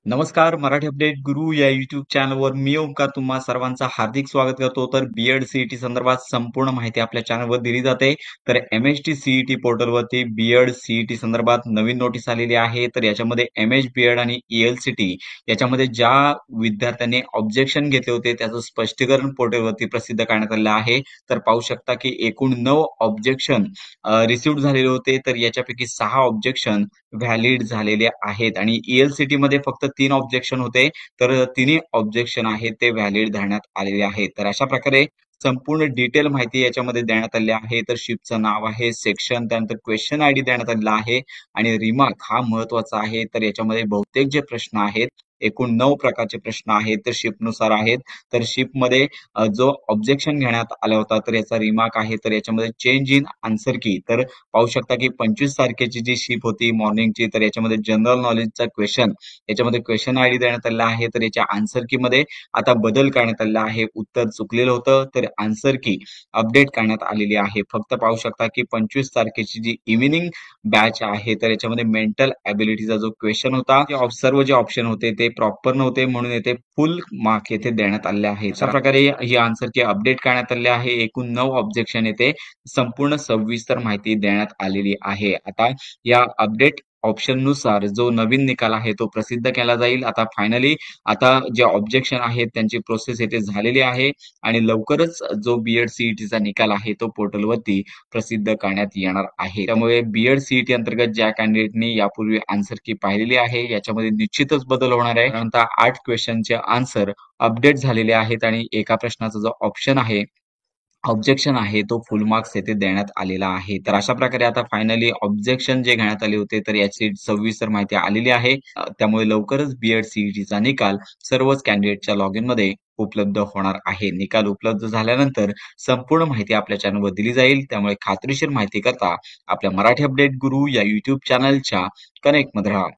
नमस्कार. मराठी अपडेट गुरु या युट्यूब चॅनलवर मी ओमकार तुम्हा सर्वांचं हार्दिक स्वागत करतो. तर बीएड सीईटी संदर्भात संपूर्ण माहिती आपल्या चॅनलवर दिली जाते. तर एमएचटी सीईटी पोर्टलवरती बीएड सीईटी संदर्भात नवीन नोटीस आलेली आहे. तर याच्यामध्ये एमएच बीएड आणि ईएलसीटी याच्यामध्ये ज्या विद्यार्थ्यांनी ऑब्जेक्शन घेतले होते त्याचं स्पष्टीकरण पोर्टलवरती प्रसिद्ध करण्यात आलं आहे. तर पाहू शकता की एकूण 9 ऑब्जेक्शन रिसिव्ह झालेले होते. तर याच्यापैकी 6 ऑब्जेक्शन व्हॅलिड झालेले आहेत आणि ईएलसीटी मध्ये फक्त 3 ऑब्जेक्शन होते. तर तिन्ही ऑब्जेक्शन आहेत ते व्हॅलिड धरण्यात आलेले आहेत. तर अशा प्रकारे संपूर्ण डिटेल माहिती याच्यामध्ये देण्यात आली आहे. तर शिपचं नाव आहे, सेक्शन, त्यानंतर क्वेश्चन आयडी देण्यात आलेला आहे आणि रिमार्क हा महत्वाचा आहे. तर याच्यामध्ये बहुतेक जे प्रश्न आहेत एकूण 9 प्रकारचे प्रश्न आहेत तर शिपनुसार आहेत. तर शिपमध्ये जो ऑब्जेक्शन घेण्यात आला होता तर याचा रिमार्क आहे. तर याच्यामध्ये चेंज इन आन्सर की तर पाहू शकता की 25 तारखेची जी शिप होती मॉर्निंगची तर याच्यामध्ये जनरल नॉलेजचा क्वेश्चन याच्यामध्ये क्वेश्चन आयडी देण्यात आलेला आहे. तर याच्या आन्सर की मध्ये आता बदल करण्यात आलेला आहे. उत्तर चुकलेलं होतं तर आन्सर की अपडेट करण्यात आलेली आहे. फक्त पाहू शकता की 25 तारखेची जी इव्हिनिंग बॅच आहे तर याच्यामध्ये मेंटल ॲबिलिटीचा जो क्वेश्चन होता सर्व जे ऑप्शन होते ते प्रॉपर नव्हते म्हणून येथे फुल मार्क येथे देण्यात आले आहे. अशा प्रकारे ही आन्सर की अपडेट करण्यात आले आहे. एकूण 9 ऑब्जेक्शन येथे संपूर्ण सविस्तर माहिती देण्यात आलेली आहे. आता या अपडेट ऑप्शन नुसार जो नवीन निकाल आहे तो प्रसिद्ध केला जाईल. आता फायनली आता जे ऑब्जेक्शन आहेत त्यांची प्रोसेस येथे झालेली आहे आणि लवकरच जो बीएड सीईटीचा निकाल आहे तो पोर्टलवरती प्रसिद्ध करण्यात येणार आहे. त्यामुळे बीएड सीईटी अंतर्गत ज्या कॅन्डिडेटनी यापूर्वी आन्सर की पाहिलेली आहे याच्यामध्ये निश्चितच बदल होणार आहे. कारण 8 क्वेश्चनचे आन्सर अपडेट झालेले आहेत आणि एका प्रश्नाचा जो ऑप्शन आहे ऑब्जेक्शन आहे तो फुल मार्क्स येथे देण्यात आलेला आहे. तर अशा प्रकारे आता फायनली ऑब्जेक्शन जे घेण्यात आले होते तर याची सविस्तर माहिती आलेली आहे. त्यामुळे लवकरच बीएड सीईटीचा निकाल सर्वच कॅन्डिडेटच्या लॉगिन मध्ये उपलब्ध होणार आहे. निकाल उपलब्ध झाल्यानंतर संपूर्ण माहिती आपल्या चॅनलवर दिली जाईल. त्यामुळे खात्रीशीर माहिती करता आपल्या मराठी अपडेट गुरु या युट्यूब चॅनलच्या कनेक्ट मध्ये राहा.